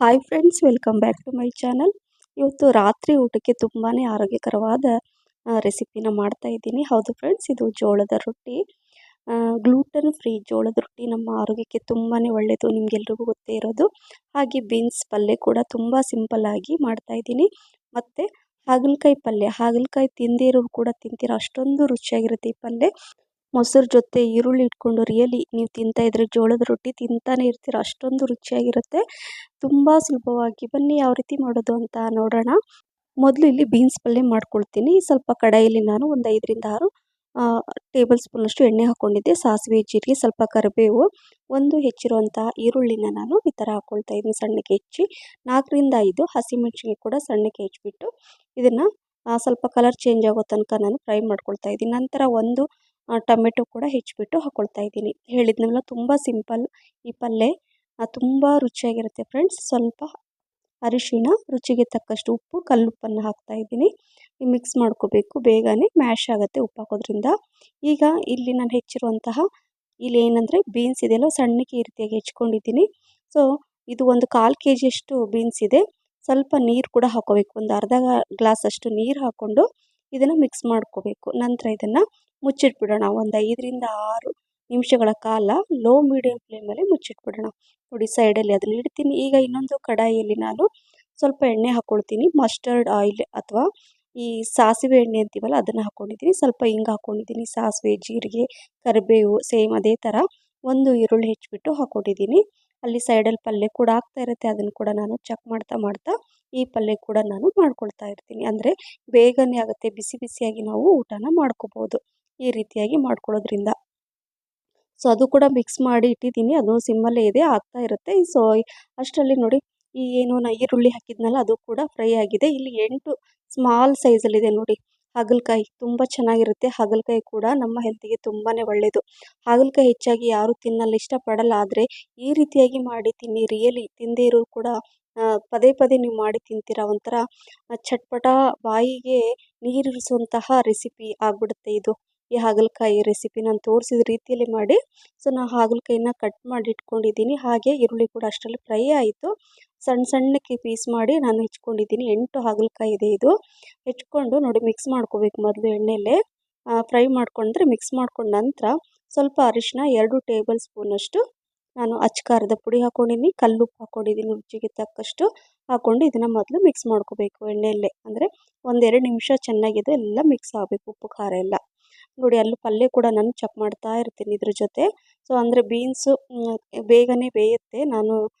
Hi friends, welcome back to my channel. ಇವತ್ತು ರಾತ್ರಿ ಊಟಕ್ಕೆ ತುಂಬಾ ಆರೋಗ್ಯಕರವಾದ ರೆಸಿಪಿನ ಮಾಡ್ತಾ ಇದ್ದೀನಿ. ಹೌದು ಫ್ರೆಂಡ್ಸ್, ಇದು ಜೋಳದ ರೊಟ್ಟಿ. ಗ್ಲೂಟನ್ ಫ್ರೀ ಜೋಳದ ರೊಟ್ಟಿ ನಮ್ಮ ಆರೋಗ್ಯಕ್ಕೆ ತುಂಬಾ ಒಳ್ಳೆಯದು, ನಿಮಗೆಲ್ರಿಗೂ ಗೊತ್ತೇ ಇರೋದು. ಹಾಗೆ ಬೀನ್ಸ್ ಪಲ್ಯ ಕೂಡ ತುಂಬ ಸಿಂಪಲ್ ಆಗಿ ಮಾಡ್ತಾ ಇದ್ದೀನಿ. ಮತ್ತು ಹಾಗಲಕಾಯಿ ಪಲ್ಯ, ಹಾಗಲಕಾಯಿ ತಿಂದೇ ಇರೋರು ಕೂಡ ತಿಂತೀರ, ಅಷ್ಟೊಂದು ರುಚಿಯಾಗಿರುತ್ತೆ ಈ ಪಲ್ಯ. ಮೊಸರು ಜೊತೆ ಈರುಳ್ಳಿ ಇಟ್ಕೊಂಡು ರಿಯಲಿ ನೀವು ತಿಂತಾ ಇದ್ರೆ ಜೋಳದ ರೊಟ್ಟಿ ತಿಂತಾನೆ ಇರ್ತೀರ, ಅಷ್ಟೊಂದು ರುಚಿಯಾಗಿರುತ್ತೆ. ತುಂಬ ಸುಲಭವಾಗಿ, ಬನ್ನಿ ಯಾವ ರೀತಿ ಮಾಡೋದು ಅಂತ ನೋಡೋಣ. ಮೊದಲು ಇಲ್ಲಿ ಬೀನ್ಸ್ ಪಲ್ಯ ಮಾಡ್ಕೊಳ್ತೀನಿ. ಸ್ವಲ್ಪ ಕಡಾಯಲ್ಲಿ ನಾನು ಒಂದು 5ರಿಂದ 6 ಟೇಬಲ್ ಸ್ಪೂನಷ್ಟು ಎಣ್ಣೆ ಹಾಕ್ಕೊಂಡಿದ್ದೆ. ಸಾಸಿವೆ, ಜೀರಿಗೆ, ಸ್ವಲ್ಪ ಕರಿಬೇವು, ಒಂದು ಹೆಚ್ಚಿರುವಂತಹ ಈರುಳ್ಳಿನ ನಾನು ಈ ಥರ ಹಾಕ್ಕೊಳ್ತಾ ಇದ್ದೀನಿ ಸಣ್ಣಕ್ಕೆ ಹೆಚ್ಚಿ. 4ರಿಂದ 5 ಹಸಿಮೆಣಸಿಗೆ ಕೂಡ ಸಣ್ಣಕ್ಕೆ ಹೆಚ್ಚಿಬಿಟ್ಟು ಇದನ್ನು ಸ್ವಲ್ಪ ಕಲರ್ ಚೇಂಜ್ ಆಗೋ ತನಕ ನಾನು ಫ್ರೈ ಮಾಡ್ಕೊಳ್ತಾ ಇದ್ದೀನಿ. ನಂತರ ಒಂದು ಟೊಮೆಟೊ ಕೂಡ ಹೆಚ್ಚಿಬಿಟ್ಟು ಹಾಕ್ಕೊಳ್ತಾ ಇದ್ದೀನಿ. ಹೇಳಿದ್ನಲ್ಲ, ತುಂಬ ಸಿಂಪಲ್ ಈ ಪಲ್ಯ, ತುಂಬ ರುಚಿಯಾಗಿರುತ್ತೆ ಫ್ರೆಂಡ್ಸ್. ಸ್ವಲ್ಪ ಅರಿಶಿಣ, ರುಚಿಗೆ ತಕ್ಕಷ್ಟು ಉಪ್ಪು, ಕಲ್ಲುಪ್ಪನ್ನು ಹಾಕ್ತಾ ಇದ್ದೀನಿ. ಮಿಕ್ಸ್ ಮಾಡ್ಕೋಬೇಕು, ಬೇಗನೆ ಮ್ಯಾಶ್ ಆಗುತ್ತೆ ಉಪ್ಪು ಹಾಕೋದ್ರಿಂದ. ಈಗ ಇಲ್ಲಿ ನಾನು ಹೆಚ್ಚಿರುವಂತಹ ಇಲ್ಲಿ ಏನಂದರೆ ಬೀನ್ಸ್ ಇದೆಯಲ್ಲ, ಸಣ್ಣಕ್ಕೆ ಈ ರೀತಿಯಾಗಿ ಹೆಚ್ಕೊಂಡಿದ್ದೀನಿ. ಸೊ ಇದು ಒಂದು 1/4 kg ಬೀನ್ಸ್ ಇದೆ. ಸ್ವಲ್ಪ ನೀರು ಕೂಡ ಹಾಕೋಬೇಕು, ಒಂದು ಅರ್ಧ ಗ್ಲಾಸಷ್ಟು ನೀರು ಹಾಕ್ಕೊಂಡು ಇದನ್ನು ಮಿಕ್ಸ್ ಮಾಡ್ಕೋಬೇಕು. ನಂತರ ಇದನ್ನು ಮುಚ್ಚಿಟ್ಬಿಡೋಣ. ಒಂದು 5ರಿಂದ 6 ನಿಮಿಷಗಳ ಕಾಲ ಲೋ ಮೀಡಿಯಂ ಫ್ಲೇಮಲ್ಲಿ ಮುಚ್ಚಿಟ್ಬಿಡೋಣ. ನೋಡಿ, ಸೈಡಲ್ಲಿ ಅದನ್ನು ಇಡ್ತೀನಿ. ಈಗ ಇನ್ನೊಂದು ಕಡಾಯಿಯಲ್ಲಿ ನಾನು ಸ್ವಲ್ಪ ಎಣ್ಣೆ ಹಾಕ್ಕೊಳ್ತೀನಿ. ಮಸ್ಟರ್ಡ್ ಆಯಿಲ್ ಅಥವಾ ಈ ಸಾಸಿವೆ ಎಣ್ಣೆ ಅಂತೀವಲ್ಲ, ಅದನ್ನು ಹಾಕ್ಕೊಂಡಿದ್ದೀನಿ. ಸ್ವಲ್ಪ ಹಿಂಗೆ ಹಾಕ್ಕೊಂಡಿದ್ದೀನಿ. ಸಾಸಿವೆ, ಜೀರಿಗೆ, ಕರಿಬೇವು ಸೇಮ್ ಅದೇ ಥರ ಒಂದು ಈರುಳ್ಳಿ ಹೆಚ್ಚಿಬಿಟ್ಟು ಹಾಕ್ಕೊಂಡಿದ್ದೀನಿ. ಅಲ್ಲಿ ಸೈಡಲ್ಲಿ ಪಲ್ಯ ಕೂಡ ಆಗ್ತಾ ಇರುತ್ತೆ, ಅದನ್ನು ಕೂಡ ನಾನು ಚೆಕ್ ಮಾಡ್ತಾ ಈ ಪಲ್ಯ ಕೂಡ ನಾನು ಮಾಡ್ಕೊಳ್ತಾ ಇರ್ತೀನಿ. ಅಂದರೆ ಬೇಗನೆ ಆಗುತ್ತೆ, ಬಿಸಿ ಬಿಸಿಯಾಗಿ ನಾವು ಊಟನ ಮಾಡ್ಕೋಬೋದು ಈ ರೀತಿಯಾಗಿ ಮಾಡ್ಕೊಳ್ಳೋದ್ರಿಂದ. ಸೊ ಅದು ಕೂಡ ಮಿಕ್ಸ್ ಮಾಡಿ ಇಟ್ಟಿದ್ದೀನಿ, ಅದು ಸಿಮ್ಮಲ್ಲೇ ಇದೆ, ಆಗ್ತಾ ಇರುತ್ತೆ. ಸೊ ಅಷ್ಟರಲ್ಲಿ ನೋಡಿ, ಈ ಏನು ಈರುಳ್ಳಿ ಹಾಕಿದ್ನಲ್ಲ ಅದು ಕೂಡ ಫ್ರೈ ಆಗಿದೆ. ಇಲ್ಲಿ 8 ಸ್ಮಾಲ್ ಸೈಜಲ್ಲಿದೆ ನೋಡಿ ಹಾಗಲಕಾಯಿ, ತುಂಬ ಚೆನ್ನಾಗಿರುತ್ತೆ. ಹಾಗಲಕಾಯಿ ಕೂಡ ನಮ್ಮ ಹೆಲ್ತಿಗೆ ತುಂಬಾ ಒಳ್ಳೆಯದು. ಹಾಗಲಕಾಯಿ ಹೆಚ್ಚಾಗಿ ಯಾರು ತಿನ್ನಲ್ಲ, ಇಷ್ಟಪಡಲ್ಲ. ಆದರೆ ಈ ರೀತಿಯಾಗಿ ಮಾಡಿ ತಿನ್ನಿ, ರಿಯಲಿ ತಿಂದೇ ಇರೋರು ಕೂಡ ಪದೇ ಪದೇ ನೀವು ಮಾಡಿ ತಿಂತೀರಾ. ಒಂಥರ ಚಟ್ಪಟ, ಬಾಯಿಗೆ ನೀರಿರಿಸುವಂತಹ ರೆಸಿಪಿ ಆಗಿಬಿಡುತ್ತೆ ಇದು. ಈ ಹಾಗಲಕಾಯಿ ರೆಸಿಪಿ ನಾನು ತೋರಿಸಿದ ರೀತಿಯಲ್ಲಿ ಮಾಡಿ. ಸೊ ನಾನು ಹಾಗಲಕಾಯಿನ ಕಟ್ ಮಾಡಿ ಇಟ್ಕೊಂಡಿದ್ದೀನಿ. ಹಾಗೆ ಈರುಳ್ಳಿ ಕೂಡ ಅಷ್ಟರಲ್ಲಿ ಫ್ರೈ ಆಯಿತು. ಸಣ್ಣ ಸಣ್ಣಕ್ಕೆ ಪೀಸ್ ಮಾಡಿ ನಾನು ಹೆಚ್ಕೊಂಡಿದ್ದೀನಿ. 8 ಹಾಗಲಕಾಯಿ ಇದೆ ಇದು. ಹೆಚ್ಕೊಂಡು ನೋಡಿ ಮಿಕ್ಸ್ ಮಾಡ್ಕೋಬೇಕು. ಮೊದಲು ಎಣ್ಣೆಯಲ್ಲೇ ಫ್ರೈ ಮಾಡ್ಕೊಂಡ್ರೆ ಮಿಕ್ಸ್ ಮಾಡ್ಕೊಂಡ ನಂತರ ಸ್ವಲ್ಪ ಅರಿಶಿನ, 2 ಟೇಬಲ್ ಸ್ಪೂನಷ್ಟು ನಾನು ಅಚ್ಕಾರದ ಪುಡಿ ಹಾಕ್ಕೊಂಡಿದ್ದೀನಿ. ಕಲ್ಲುಪ್ಪು ಹಾಕ್ಕೊಂಡಿದ್ದೀನಿ, ರುಚಿಗೆ ತಕ್ಕಷ್ಟು ಹಾಕ್ಕೊಂಡು ಇದನ್ನು ಮೊದಲು ಮಿಕ್ಸ್ ಮಾಡ್ಕೋಬೇಕು ಎಣ್ಣೆಯಲ್ಲೇ. ಅಂದರೆ 1-2 ನಿಮಿಷ ಚೆನ್ನಾಗಿದೆ ಎಲ್ಲ ಮಿಕ್ಸ್ ಆಗಬೇಕು, ಉಪ್ಪು ಖಾರ ಎಲ್ಲ. ನೋಡಿ, ಅಲ್ಲೂ ಪಲ್ಯ ಕೂಡ ನಾನು ಚೆಕ್ ಮಾಡ್ತಾ ಇರ್ತೀನಿ ಇದ್ರ ಜೊತೆ. ಸೊ ಅಂದರೆ ಬೀನ್ಸು ಬೇಗನೆ ಬೇಯುತ್ತೆ. ನಾನು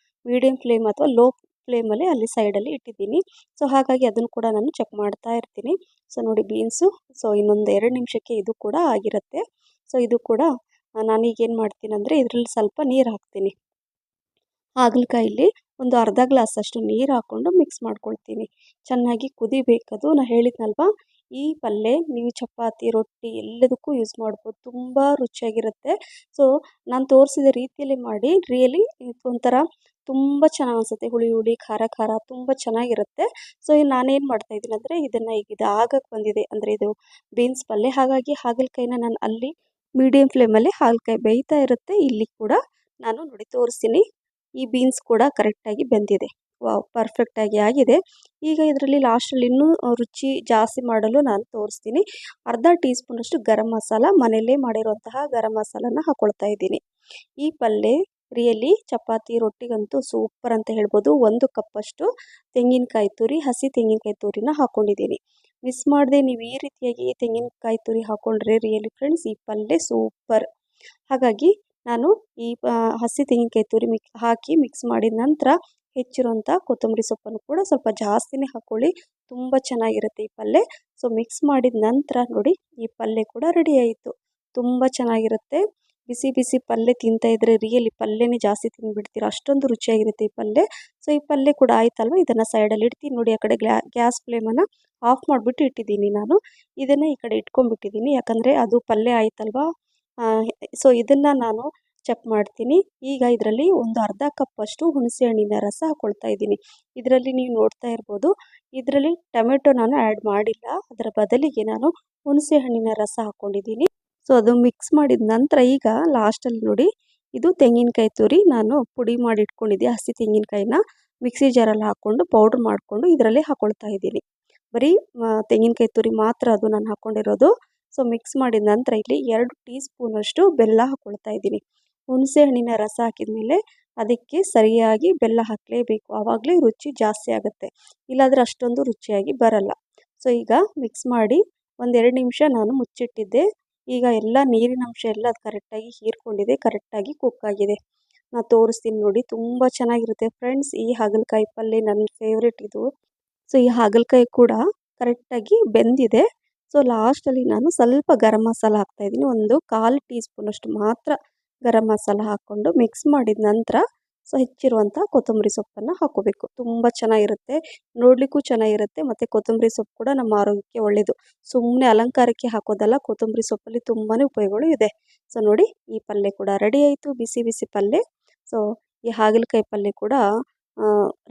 ಮೀಡಿಯಂ ಫ್ಲೇಮ್ ಅಥವಾ ಲೋ ಫ್ಲೇಮಲ್ಲಿ ಅಲ್ಲಿ ಸೈಡಲ್ಲಿ ಇಟ್ಟಿದ್ದೀನಿ. ಸೊ ಹಾಗಾಗಿ ಅದನ್ನು ಕೂಡ ನಾನು ಚೆಕ್ ಮಾಡ್ತಾ ಇರ್ತೀನಿ. ಸೊ ನೋಡಿ ಬೀನ್ಸು, ಸೊ ಇನ್ನೊಂದು 2 ನಿಮಿಷಕ್ಕೆ ಇದು ಕೂಡ ಆಗಿರುತ್ತೆ. ಸೊ ಇದು ಕೂಡ ನಾನೀಗೇನು ಮಾಡ್ತೀನಿ ಅಂದರೆ ಇದರಲ್ಲಿ ಸ್ವಲ್ಪ ನೀರು ಹಾಕ್ತೀನಿ. ಹಾಗಲಕಾಯಲ್ಲಿ ಒಂದು ಅರ್ಧ ಗ್ಲಾಸಷ್ಟು ನೀರು ಹಾಕ್ಕೊಂಡು ಮಿಕ್ಸ್ ಮಾಡ್ಕೊಳ್ತೀನಿ. ಚೆನ್ನಾಗಿ ಕುದಿಬೇಕದು. ನಾನು ಹೇಳಿದ್ನಲ್ವ, ಈ ಪಲ್ಯ ನೀವು ಚಪಾತಿ, ರೊಟ್ಟಿ ಎಲ್ಲದಕ್ಕೂ ಯೂಸ್ ಮಾಡ್ಬೋದು, ತುಂಬ ರುಚಿಯಾಗಿರುತ್ತೆ. ಸೊ ನಾನು ತೋರಿಸಿದ ರೀತಿಯಲ್ಲಿ ಮಾಡಿ, ರಿಯಲಿ ಒಂಥರ ತುಂಬ ಚೆನ್ನಾಗಿ ಅನಿಸುತ್ತೆ. ಹುಳಿ ಹುಳಿ, ಖಾರ ಖಾರ ತುಂಬ ಚೆನ್ನಾಗಿರುತ್ತೆ. ಸೊ ನಾನೇನು ಮಾಡ್ತಾಯಿದ್ದೀನಿ ಅಂದರೆ ಇದನ್ನು ಈಗ ಇದು ಆಗಕ್ಕೆ ಬಂದಿದೆ, ಅಂದರೆ ಇದು ಬೀನ್ಸ್ ಪಲ್ಯ, ಹಾಗಾಗಿ ಹಾಗಲಕಾಯಿನ ನಾನು ಅಲ್ಲಿ ಮೀಡಿಯಂ ಫ್ಲೇಮಲ್ಲಿ ಹಾಗಲಕಾಯಿ ಬೇಯ್ತಾ ಇರುತ್ತೆ. ಇಲ್ಲಿ ಕೂಡ ನಾನು ನೋಡಿ ತೋರಿಸ್ತೀನಿ, ಈ ಬೀನ್ಸ್ ಕೂಡ ಕರೆಕ್ಟಾಗಿ ಬೆಂದಿದೆ. ವಾವ್, ಪರ್ಫೆಕ್ಟಾಗಿ ಆಗಿದೆ. ಈಗ ಇದರಲ್ಲಿ ಲಾಸ್ಟಲ್ಲಿ ಇನ್ನೂ ರುಚಿ ಜಾಸ್ತಿ ಮಾಡಲು ನಾನು ತೋರಿಸ್ತೀನಿ. ಅರ್ಧ ಟೀ ಸ್ಪೂನಷ್ಟು ಗರಂ ಮಸಾಲ, ಮನೆಯಲ್ಲೇ ಮಾಡಿರುವಂತಹ ಗರಂ ಮಸಾಲನ ಹಾಕ್ಕೊಳ್ತಾ ಇದ್ದೀನಿ. ಈ ಪಲ್ಯ ರಿಯಲಿ ಚಪಾತಿ, ರೊಟ್ಟಿಗಂತೂ ಸೂಪರ್ ಅಂತ ಹೇಳ್ಬೋದು. 1 ಕಪ್ಪಷ್ಟು ತೆಂಗಿನಕಾಯಿ ತುರಿ, ಹಸಿ ತೆಂಗಿನಕಾಯಿ ತುರಿನ ಹಾಕ್ಕೊಂಡಿದ್ದೀನಿ. ಮಿಸ್ ಮಾಡದೆ ನೀವು ಈ ರೀತಿಯಾಗಿ ತೆಂಗಿನಕಾಯಿ ತುರಿ ಹಾಕ್ಕೊಂಡ್ರೆ ರಿಯಲಿ ಫ್ರೆಂಡ್ಸ್ ಈ ಪಲ್ಯ ಸೂಪರ್. ಹಾಗಾಗಿ ನಾನು ಈ ಹಸಿ ತೆಂಗಿನಕಾಯಿ ತುರಿ ಹಾಕಿ ಮಿಕ್ಸ್ ಮಾಡಿದ ನಂತರ ಹೆಚ್ಚಿರುವಂಥ ಕೊತ್ತಂಬರಿ ಸೊಪ್ಪನ್ನು ಕೂಡ ಸ್ವಲ್ಪ ಜಾಸ್ತಿನೇ ಹಾಕ್ಕೊಳ್ಳಿ, ತುಂಬ ಚೆನ್ನಾಗಿರುತ್ತೆ ಈ ಪಲ್ಯ. ಸೊ ಮಿಕ್ಸ್ ಮಾಡಿದ ನಂತರ ನೋಡಿ, ಈ ಪಲ್ಯ ಕೂಡ ರೆಡಿ ಆಯಿತು. ತುಂಬ ಚೆನ್ನಾಗಿರುತ್ತೆ. ಬಿಸಿ ಬಿಸಿ ಪಲ್ಯ ತಿಂತಾಯಿದ್ರೆ ರಿಯಲಿ ಪಲ್ಯನೇ ಜಾಸ್ತಿ ತಿಂದುಬಿಡ್ತೀರ, ಅಷ್ಟೊಂದು ರುಚಿಯಾಗಿರುತ್ತೆ ಈ ಪಲ್ಯ. ಸೊ ಈ ಪಲ್ಯ ಕೂಡ ಆಯ್ತಲ್ವ, ಇದನ್ನು ಸೈಡಲ್ಲಿ ಇಡ್ತೀನಿ. ನೋಡಿ, ಆ ಕಡೆ ಗ್ಯಾಸ್ ಫ್ಲೇಮನ್ನು ಆಫ್ ಮಾಡಿಬಿಟ್ಟು ಇಟ್ಟಿದ್ದೀನಿ ನಾನು. ಇದನ್ನು ಈ ಕಡೆ ಇಟ್ಕೊಂಡ್ಬಿಟ್ಟಿದ್ದೀನಿ, ಯಾಕಂದರೆ ಅದು ಪಲ್ಯ ಆಯ್ತಲ್ವ. ಸೊ ಇದನ್ನು ನಾನು ಚೆಕ್ ಮಾಡ್ತೀನಿ. ಈಗ ಇದರಲ್ಲಿ ಒಂದು ಅರ್ಧ ಕಪ್ಪಷ್ಟು ಹುಣಸೆ ಹಣ್ಣಿನ ರಸ ಹಾಕ್ಕೊಳ್ತಾ ಇದ್ದೀನಿ. ಇದರಲ್ಲಿ ನೀವು ನೋಡ್ತಾ ಇರ್ಬೋದು, ಇದರಲ್ಲಿ ಟೊಮೆಟೊ ನಾನು ಆ್ಯಡ್ ಮಾಡಿಲ್ಲ, ಅದರ ಬದಲಿಗೆ ನಾನು ಹುಣಸೆ ಹಣ್ಣಿನ ರಸ ಹಾಕ್ಕೊಂಡಿದ್ದೀನಿ. ಸೊ ಅದು ಮಿಕ್ಸ್ ಮಾಡಿದ ನಂತರ ಈಗ ಲಾಸ್ಟಲ್ಲಿ ನೋಡಿ, ಇದು ತೆಂಗಿನಕಾಯಿ ತುರಿ ನಾನು ಪುಡಿ ಮಾಡಿ ಇಟ್ಕೊಂಡಿದ್ದೆ, ಹಸಿ ತೆಂಗಿನಕಾಯಿನ ಮಿಕ್ಸಿ ಜಾರಲ್ಲಿ ಹಾಕ್ಕೊಂಡು ಪೌಡ್ರ್ ಮಾಡಿಕೊಂಡು ಇದರಲ್ಲೇ ಹಾಕ್ಕೊಳ್ತಾ ಇದ್ದೀನಿ. ಬರೀ ತೆಂಗಿನಕಾಯಿ ತುರಿ ಮಾತ್ರ ಅದು ನಾನು ಹಾಕ್ಕೊಂಡಿರೋದು. ಸೊ ಮಿಕ್ಸ್ ಮಾಡಿದ ನಂತರ ಇಲ್ಲಿ 2 ಟೀ ಸ್ಪೂನಷ್ಟು ಬೆಲ್ಲ ಹಾಕ್ಕೊಳ್ತಾ ಇದ್ದೀನಿ. ಹುಣಸೆ ಹಣ್ಣಿನ ರಸ ಹಾಕಿದ ಮೇಲೆ ಅದಕ್ಕೆ ಸರಿಯಾಗಿ ಬೆಲ್ಲ ಹಾಕಲೇಬೇಕು, ಆವಾಗಲೇ ರುಚಿ ಜಾಸ್ತಿ ಆಗುತ್ತೆ, ಇಲ್ಲಾಂದರೆ ಅಷ್ಟೊಂದು ರುಚಿಯಾಗಿ ಬರಲ್ಲ. ಸೊ ಈಗ ಮಿಕ್ಸ್ ಮಾಡಿ 1-2 ನಿಮಿಷ ನಾನು ಮುಚ್ಚಿಟ್ಟಿದ್ದೆ. ಈಗ ಎಲ್ಲ ನೀರಿನ ಅಂಶ ಎಲ್ಲ ಅದು ಕರೆಕ್ಟಾಗಿ ಹೀರ್ಕೊಂಡಿದೆ, ಕರೆಕ್ಟಾಗಿ ಕುಕ್ ಆಗಿದೆ. ನಾನು ತೋರಿಸ್ತೀನಿ ನೋಡಿ, ತುಂಬ ಚೆನ್ನಾಗಿರುತ್ತೆ ಫ್ರೆಂಡ್ಸ್. ಈ ಹಾಗಲಕಾಯಿ ಪಲ್ಯ ನನ್ನ ಫೇವ್ರೇಟ್ ಇದು. ಸೊ ಈ ಹಾಗಲಕಾಯಿ ಕೂಡ ಕರೆಕ್ಟಾಗಿ ಬೆಂದಿದೆ. ಸೊ ಲಾಸ್ಟಲ್ಲಿ ನಾನು ಸ್ವಲ್ಪ ಗರಂ ಮಸಾಲ ಹಾಕ್ತಾಯಿದ್ದೀನಿ. 1/4 ಟೀ ಸ್ಪೂನಷ್ಟು ಮಾತ್ರ ಗರಂ ಮಸಾಲ ಹಾಕ್ಕೊಂಡು ಮಿಕ್ಸ್ ಮಾಡಿದ ನಂತರ ಸೊ ಹೆಚ್ಚಿರುವಂಥ ಕೊತ್ತಂಬರಿ ಸೊಪ್ಪನ್ನು ಹಾಕ್ಕೋಬೇಕು. ತುಂಬ ಚೆನ್ನಾಗಿರುತ್ತೆ, ನೋಡಲಿಕ್ಕೂ ಚೆನ್ನಾಗಿರುತ್ತೆ, ಮತ್ತು ಕೊತ್ತಂಬರಿ ಸೊಪ್ಪು ಕೂಡ ನಮ್ಮ ಆರೋಗ್ಯಕ್ಕೆ ಒಳ್ಳೆಯದು. ಸುಮ್ಮನೆ ಅಲಂಕಾರಕ್ಕೆ ಹಾಕೋದಲ್ಲ, ಕೊತ್ತಂಬರಿ ಸೊಪ್ಪಲ್ಲಿ ತುಂಬಾ ಉಪಯೋಗಗಳು ಇದೆ. ಸೊ ನೋಡಿ, ಈ ಪಲ್ಯ ಕೂಡ ರೆಡಿ ಆಯಿತು, ಬಿಸಿ ಬಿಸಿ ಪಲ್ಯ. ಸೊ ಈ ಹಾಗಲಕಾಯಿ ಪಲ್ಯ ಕೂಡ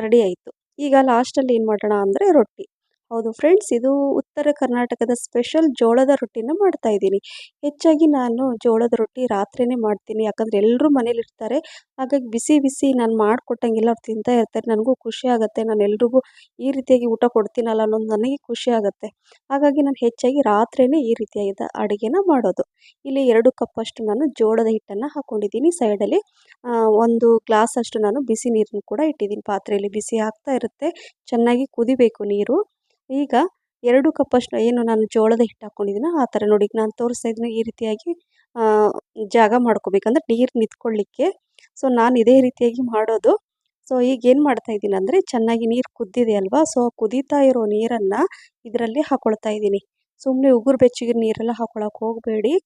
ರೆಡಿ ಆಯಿತು. ಈಗ ಲಾಸ್ಟಲ್ಲಿ ಏನು ಮಾಡೋಣ ಅಂದರೆ ರೊಟ್ಟಿ. ಹೌದು ಫ್ರೆಂಡ್ಸ್, ಇದು ಉತ್ತರ ಕರ್ನಾಟಕದ ಸ್ಪೆಷಲ್ ಜೋಳದ ರೊಟ್ಟಿನ ಮಾಡ್ತಾಯಿದ್ದೀನಿ. ಹೆಚ್ಚಾಗಿ ನಾನು ಜೋಳದ ರೊಟ್ಟಿ ರಾತ್ರಿಯೇ ಮಾಡ್ತೀನಿ, ಯಾಕಂದರೆ ಎಲ್ಲರೂ ಮನೇಲಿರ್ತಾರೆ. ಹಾಗಾಗಿ ಬಿಸಿ ಬಿಸಿ ನಾನು ಮಾಡಿಕೊಟ್ಟಂಗೆಲ್ಲ ಅವ್ರು ತಿಂತಾ ಇರ್ತಾರೆ. ನನಗೂ ಖುಷಿ ಆಗುತ್ತೆ, ನಾನು ಎಲ್ರಿಗೂ ಈ ರೀತಿಯಾಗಿ ಊಟ ಕೊಡ್ತೀನಲ್ಲ ಅನ್ನೋದು ನನಗೆ ಖುಷಿ ಆಗುತ್ತೆ. ಹಾಗಾಗಿ ನಾನು ಹೆಚ್ಚಾಗಿ ರಾತ್ರಿಯೇ ಈ ರೀತಿಯಾದ ಅಡುಗೆನ ಮಾಡೋದು. ಇಲ್ಲಿ 2 ಕಪ್ಪಷ್ಟು ನಾನು ಜೋಳದ ಹಿಟ್ಟನ್ನು ಹಾಕ್ಕೊಂಡಿದ್ದೀನಿ. ಸೈಡಲ್ಲಿ 1 ಗ್ಲಾಸಷ್ಟು ನಾನು ಬಿಸಿ ನೀರನ್ನು ಕೂಡ ಇಟ್ಟಿದ್ದೀನಿ. ಪಾತ್ರೆಯಲ್ಲಿ ಬಿಸಿ ಆಗ್ತಾ ಇರುತ್ತೆ, ಚೆನ್ನಾಗಿ ಕುದಿಬೇಕು ನೀರು. ಈಗ 2 ಕಪ್ಪಷ್ಟು ಏನು ನಾನು ಜೋಳದ ಹಿಟ್ಟು ಹಾಕ್ಕೊಂಡಿದ್ದೀನೋ ಆ ಥರ ನೋಡಿ, ನಾನು ತೋರಿಸ್ತಾ ಇದ್ದೀನಿ ಈ ರೀತಿಯಾಗಿ ಜಾಗ ಮಾಡ್ಕೋಬೇಕಂದ್ರೆ ನೀರು ನಿಂತ್ಕೊಳ್ಳಿಕ್ಕೆ. ಸೊ ನಾನು ಇದೇ ರೀತಿಯಾಗಿ ಮಾಡೋದು. ಸೊ ಈಗ ಏನು ಮಾಡ್ತಾಯಿದ್ದೀನಿ ಅಂದರೆ, ಚೆನ್ನಾಗಿ ನೀರು ಕುದ್ದಿದೆ ಅಲ್ವಾ, ಸೊ ಕುದೀತಾ ಇರೋ ನೀರನ್ನು ಇದರಲ್ಲಿ ಹಾಕ್ಕೊಳ್ತಾ ಇದ್ದೀನಿ. ಸುಮ್ಮನೆ ಉಗುರು ಬೆಚ್ಚಗಿನ ನೀರೆಲ್ಲ ಹಾಕ್ಕೊಳಕ್ಕೆ ಹೋಗಬೇಡಿ,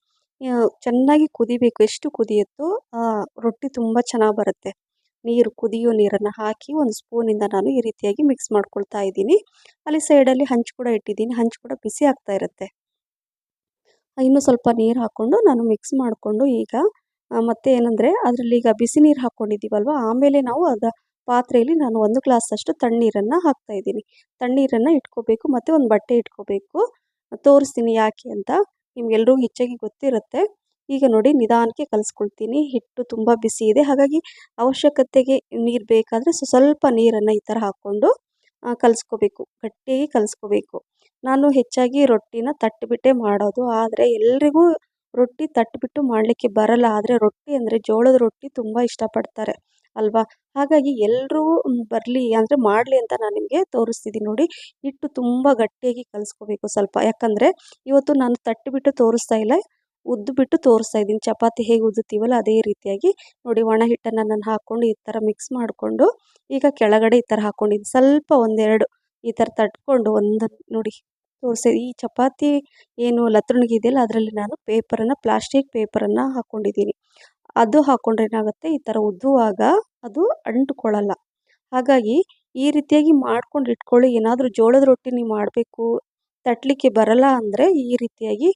ಚೆನ್ನಾಗಿ ಕುದಿಬೇಕು. ಎಷ್ಟು ಕುದಿಯುತ್ತೋ ರೊಟ್ಟಿ ತುಂಬ ಚೆನ್ನಾಗಿ ಬರುತ್ತೆ. ಕುದಿಯೋ ನೀರನ್ನು ಹಾಕಿ 1 ಸ್ಪೂನಿಂದ ನಾನು ಈ ರೀತಿಯಾಗಿ ಮಿಕ್ಸ್ ಮಾಡ್ಕೊಳ್ತಾ ಇದ್ದೀನಿ. ಅಲ್ಲಿ ಸೈಡಲ್ಲಿ ಹಂಚು ಕೂಡ ಇಟ್ಟಿದ್ದೀನಿ, ಹಂಚು ಕೂಡ ಬಿಸಿ ಆಗ್ತಾ ಇರುತ್ತೆ. ಇನ್ನೂ ಸ್ವಲ್ಪ ನೀರು ಹಾಕ್ಕೊಂಡು ನಾನು ಮಿಕ್ಸ್ ಮಾಡಿಕೊಂಡು ಈಗ ಮತ್ತೆ ಏನಂದರೆ, ಅದರಲ್ಲಿ ಈಗ ಬಿಸಿ ನೀರು ಹಾಕ್ಕೊಂಡಿದ್ದೀವಲ್ವ, ಆಮೇಲೆ ನಾವು ಪಾತ್ರೆಯಲ್ಲಿ ನಾನು 1 ಗ್ಲಾಸಷ್ಟು ತಣ್ಣೀರನ್ನು ಹಾಕ್ತಾಯಿದ್ದೀನಿ. ತಣ್ಣೀರನ್ನು ಇಟ್ಕೋಬೇಕು ಮತ್ತು ಒಂದು ಬಟ್ಟೆ ಇಟ್ಕೋಬೇಕು. ತೋರಿಸ್ತೀನಿ ಯಾಕೆ ಅಂತ, ನಿಮ್ಗೆಲ್ರಿಗೂ ಹೆಚ್ಚಾಗಿ ಗೊತ್ತಿರುತ್ತೆ. ಈಗ ನೋಡಿ, ನಿಧಾನಕ್ಕೆ ಕಲಿಸ್ಕೊಳ್ತೀನಿ. ಹಿಟ್ಟು ತುಂಬ ಬಿಸಿ ಇದೆ, ಹಾಗಾಗಿ ಅವಶ್ಯಕತೆಗೆ ನೀರು ಬೇಕಾದರೆ ಸ್ವಲ್ಪ ನೀರನ್ನು ಈ ಥರ ಹಾಕ್ಕೊಂಡು ಕಲಿಸ್ಕೋಬೇಕು, ಗಟ್ಟಿಯಾಗಿ ಕಲಿಸ್ಕೋಬೇಕು. ನಾನು ಹೆಚ್ಚಾಗಿ ರೊಟ್ಟಿನ ತಟ್ಟಿಬಿಟ್ಟೇ ಮಾಡೋದು, ಆದರೆ ಎಲ್ರಿಗೂ ರೊಟ್ಟಿ ತಟ್ಟಿಬಿಟ್ಟು ಮಾಡಲಿಕ್ಕೆ ಬರಲ್ಲ. ಆದರೆ ರೊಟ್ಟಿ ಅಂದರೆ ಜೋಳದ ರೊಟ್ಟಿ ತುಂಬ ಇಷ್ಟಪಡ್ತಾರೆ ಅಲ್ವಾ, ಹಾಗಾಗಿ ಎಲ್ಲರೂ ಬರಲಿ ಅಂದರೆ ಮಾಡಲಿ ಅಂತ ನಾನು ನಿಮಗೆ ತೋರಿಸ್ತಿದ್ದೀನಿ ನೋಡಿ. ಹಿಟ್ಟು ತುಂಬ ಗಟ್ಟಿಯಾಗಿ ಕಲಿಸ್ಕೋಬೇಕು ಸ್ವಲ್ಪ, ಯಾಕಂದರೆ ಇವತ್ತು ನಾನು ತಟ್ಟಿಬಿಟ್ಟು ತೋರಿಸ್ತಾ ಇಲ್ಲ, ಉದ್ದುಬಿಟ್ಟು ತೋರಿಸ್ತಾ ಇದ್ದೀನಿ. ಚಪಾತಿ ಹೇಗೆ ಉದ್ದುತ್ತೀವಲ್ಲ ಅದೇ ರೀತಿಯಾಗಿ ನೋಡಿ, ಒಣ ಹಿಟ್ಟನ್ನು ನಾನು ಹಾಕ್ಕೊಂಡು ಈ ಥರ ಮಿಕ್ಸ್ ಮಾಡಿಕೊಂಡು ಈಗ ಕೆಳಗಡೆ ಈ ಥರ ಹಾಕ್ಕೊಂಡಿದ್ದೀನಿ. ಸ್ವಲ್ಪ 1-2 ಈ ಥರ ತಟ್ಕೊಂಡು ನೋಡಿ ತೋರಿಸಿ. ಈ ಚಪಾತಿ ಏನು ಲತ್ರುಣಿಗೆ ಇದೆಯಲ್ಲ, ಅದರಲ್ಲಿ ನಾನು ಪ್ಲಾಸ್ಟಿಕ್ ಪೇಪರನ್ನು ಹಾಕ್ಕೊಂಡಿದ್ದೀನಿ. ಅದು ಹಾಕ್ಕೊಂಡ್ರೆ ಏನಾಗುತ್ತೆ, ಈ ಥರ ಉದ್ದುವಾಗ ಅದು ಅಂಟ್ಕೊಳ್ಳಲ್ಲ. ಹಾಗಾಗಿ ಈ ರೀತಿಯಾಗಿ ಮಾಡ್ಕೊಂಡು ಇಟ್ಕೊಳ್ಳಿ. ಏನಾದರೂ ಜೋಳದ ರೊಟ್ಟಿ ನೀವು ಮಾಡಬೇಕು, ತಟ್ಟಲಿಕ್ಕೆ ಬರಲ್ಲ ಅಂದರೆ ಈ ರೀತಿಯಾಗಿ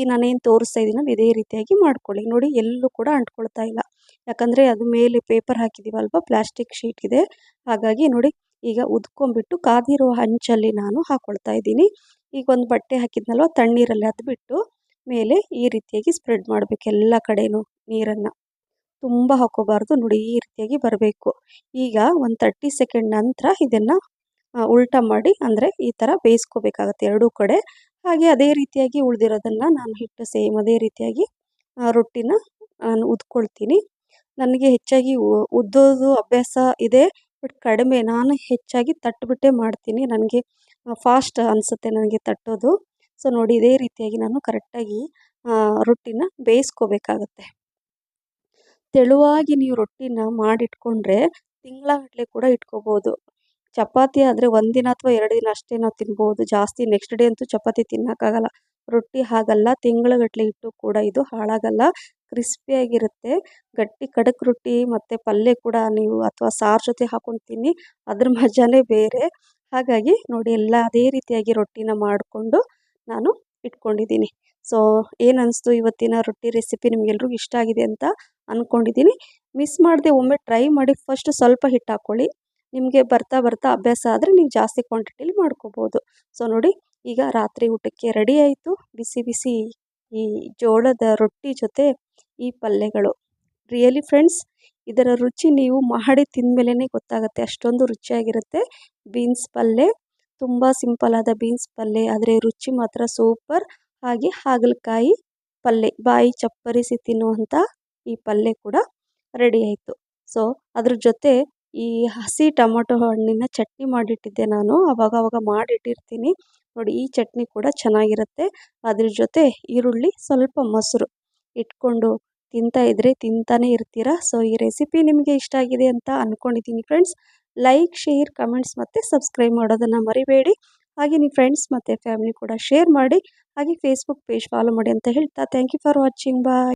ನಾನೇನು ತೋರಿಸ್ತಾ ಇದ್ದೀನಲ್ಲ ಇದೇ ರೀತಿಯಾಗಿ ಮಾಡ್ಕೊಳ್ಳಿ. ನೋಡಿ, ಎಲ್ಲೂ ಕೂಡ ಅಂಟ್ಕೊಳ್ತಾ ಇಲ್ಲ, ಯಾಕಂದರೆ ಅದು ಮೇಲೆ ಪೇಪರ್ ಹಾಕಿದ್ದೀವಲ್ವ, ಪ್ಲಾಸ್ಟಿಕ್ ಶೀಟ್ ಇದೆ. ಹಾಗಾಗಿ ನೋಡಿ, ಈಗ ಉದ್ಕೊಂಬಿಟ್ಟು ಕಾದಿರೋ ಹಂಚಲ್ಲಿ ನಾನು ಹಾಕ್ಕೊಳ್ತಾ ಇದ್ದೀನಿ. ಈಗ ಒಂದು ಬಟ್ಟೆ ಹಾಕಿದ್ನಲ್ವ, ತಣ್ಣೀರಲ್ಲಿ ಅದ್ಬಿಟ್ಟು ಮೇಲೆ ಈ ರೀತಿಯಾಗಿ ಸ್ಪ್ರೆಡ್ ಮಾಡಬೇಕು ಎಲ್ಲ ಕಡೆಯೂ ನೀರನ್ನು. ತುಂಬ ಹಾಕ್ಕೋಬಾರ್ದು, ನೋಡಿ ಈ ರೀತಿಯಾಗಿ ಬರಬೇಕು. ಈಗ ಒಂದು 30 ಸೆಕೆಂಡ್ ನಂತರ ಇದನ್ನು ಉಲ್ಟಾ ಮಾಡಿ, ಅಂದರೆ ಈ ಥರ ಬೇಯಿಸ್ಕೋಬೇಕಾಗತ್ತೆ ಎರಡೂ ಕಡೆ. ಹಾಗೆ ಅದೇ ರೀತಿಯಾಗಿ ಉಳಿದಿರೋದನ್ನು ನಾನು ಹಿಟ್ಟು ಸೇಮ್ ಅದೇ ರೀತಿಯಾಗಿ ರೊಟ್ಟಿನ ನಾನು ಉದ್ಕೊಳ್ತೀನಿ. ನನಗೆ ಹೆಚ್ಚಾಗಿ ಉದ್ದೋದು ಅಭ್ಯಾಸ ಇದೆ, ಬಟ್ ಕಡಿಮೆ. ನಾನು ಹೆಚ್ಚಾಗಿ ತಟ್ಟಿಬಿಟ್ಟೇ ಮಾಡ್ತೀನಿ, ನನಗೆ ಫಾಸ್ಟ್ ಅನಿಸುತ್ತೆ ನನಗೆ ತಟ್ಟೋದು. ಸೊ ನೋಡಿ, ಇದೇ ರೀತಿಯಾಗಿ ನಾನು ಕರೆಕ್ಟಾಗಿ ರೊಟ್ಟಿನ ಬೇಯಿಸ್ಕೋಬೇಕಾಗತ್ತೆ. ತೆಳುವಾಗಿ ನೀವು ರೊಟ್ಟಿನ ಮಾಡಿಟ್ಕೊಂಡ್ರೆ ತಿಂಗಳಗಟ್ಟಲೆ ಕೂಡ ಇಟ್ಕೋಬೋದು. ಚಪಾತಿ ಆದರೆ 1 ದಿನ ಅಥವಾ 2 ದಿನ ಅಷ್ಟೇ ನಾವು ತಿನ್ಬೋದು, ಜಾಸ್ತಿ ನೆಕ್ಸ್ಟ್ ಡೇ ಅಂತೂ ಚಪಾತಿ ತಿನ್ನೋಕ್ಕಾಗಲ್ಲ. ರೊಟ್ಟಿ ಹಾಗಲ್ಲ, ತಿಂಗಳಗಟ್ಟಲೆ ಇಟ್ಟು ಕೂಡ ಇದು ಹಾಳಾಗಲ್ಲ, ಕ್ರಿಸ್ಪಿಯಾಗಿರುತ್ತೆ. ಗಟ್ಟಿ ಖಡಕ್ ರೊಟ್ಟಿ ಮತ್ತು ಪಲ್ಯ ಕೂಡ ನೀವು ಅಥವಾ ಸಾರು ಜೊತೆ ಹಾಕ್ಕೊಂಡು ತಿನ್ನಿ, ಅದ್ರ ಮಜಾನೇ ಬೇರೆ. ಹಾಗಾಗಿ ನೋಡಿ, ಎಲ್ಲ ಅದೇ ರೀತಿಯಾಗಿ ರೊಟ್ಟಿನ ಮಾಡಿಕೊಂಡು ನಾನು ಇಟ್ಕೊಂಡಿದ್ದೀನಿ. ಸೊ ಏನು ಅನಿಸ್ತು ಇವತ್ತಿನ ರೊಟ್ಟಿ ರೆಸಿಪಿ, ನಿಮಗೆಲ್ರಿಗೂ ಇಷ್ಟ ಆಗಿದೆ ಅಂತ ಅಂದ್ಕೊಂಡಿದ್ದೀನಿ. ಮಿಸ್ ಮಾಡದೆ ಒಮ್ಮೆ ಟ್ರೈ ಮಾಡಿ. ಫಸ್ಟ್ ಸ್ವಲ್ಪ ಹಿಟ್ಟು ಹಾಕ್ಕೊಳ್ಳಿ, ನಿಮಗೆ ಬರ್ತಾ ಬರ್ತಾ ಅಭ್ಯಾಸ ಆದರೆ ನೀವು ಜಾಸ್ತಿ ಕ್ವಾಂಟಿಟಿಲಿ ಮಾಡ್ಕೋಬೋದು. ಸೊ ನೋಡಿ, ಈಗ ರಾತ್ರಿ ಊಟಕ್ಕೆ ರೆಡಿ ಆಯಿತು, ಬಿಸಿ ಬಿಸಿ ಈ ಜೋಳದ ರೊಟ್ಟಿ ಜೊತೆ ಈ ಪಲ್ಯಗಳು. ರಿಯಲಿ ಫ್ರೆಂಡ್ಸ್, ಇದರ ರುಚಿ ನೀವು ಮಾಡಿ ತಿಂದಮೇಲೆ ಗೊತ್ತಾಗುತ್ತೆ, ಅಷ್ಟೊಂದು ರುಚಿಯಾಗಿರುತ್ತೆ. ಬೀನ್ಸ್ ಪಲ್ಯ ತುಂಬ ಸಿಂಪಲ್ ಆದ ಬೀನ್ಸ್ ಪಲ್ಯ, ಆದರೆ ರುಚಿ ಮಾತ್ರ ಸೂಪರ್. ಹಾಗೆ ಹಾಗಲಕಾಯಿ ಪಲ್ಯ, ಬಾಯಿ ಚಪ್ಪರಿಸಿ ತಿನ್ನುವಂಥ ಈ ಪಲ್ಯ ಕೂಡ ರೆಡಿ ಆಯಿತು. ಸೊ ಅದ್ರ ಜೊತೆ ಈ ಹಸಿ ಟೊಮೊಟೊ ಹಣ್ಣಿನ ಚಟ್ನಿ ಮಾಡಿಟ್ಟಿದ್ದೆ ನಾನು, ಅವಾಗ ಮಾಡಿಟ್ಟಿರ್ತೀನಿ ನೋಡಿ. ಈ ಚಟ್ನಿ ಕೂಡ ಚೆನ್ನಾಗಿರುತ್ತೆ. ಅದ್ರ ಜೊತೆ ಈರುಳ್ಳಿ, ಸ್ವಲ್ಪ ಮೊಸರು ಇಟ್ಕೊಂಡು ತಿಂತಾ ಇದ್ರೆ ತಿಂತಾನೆ ಇರ್ತೀರಾ. ಸೊ ಈ ರೆಸಿಪಿ ನಿಮಗೆ ಇಷ್ಟ ಆಗಿದೆ ಅಂತ ಅಂದ್ಕೊಂಡಿದ್ದೀನಿ ಫ್ರೆಂಡ್ಸ್. ಲೈಕ್, ಶೇರ್, ಕಮೆಂಟ್ಸ್ ಮತ್ತು ಸಬ್ಸ್ಕ್ರೈಬ್ ಮಾಡೋದನ್ನು ಮರಿಬೇಡಿ. ಹಾಗೆ ನಿಮ್ಮ ಫ್ರೆಂಡ್ಸ್ ಮತ್ತು ಫ್ಯಾಮಿಲಿ ಕೂಡ ಶೇರ್ ಮಾಡಿ. ಹಾಗೆ ಫೇಸ್ಬುಕ್ ಪೇಜ್ ಫಾಲೋ ಮಾಡಿ ಅಂತ ಹೇಳ್ತಾ thank you for watching. Bye.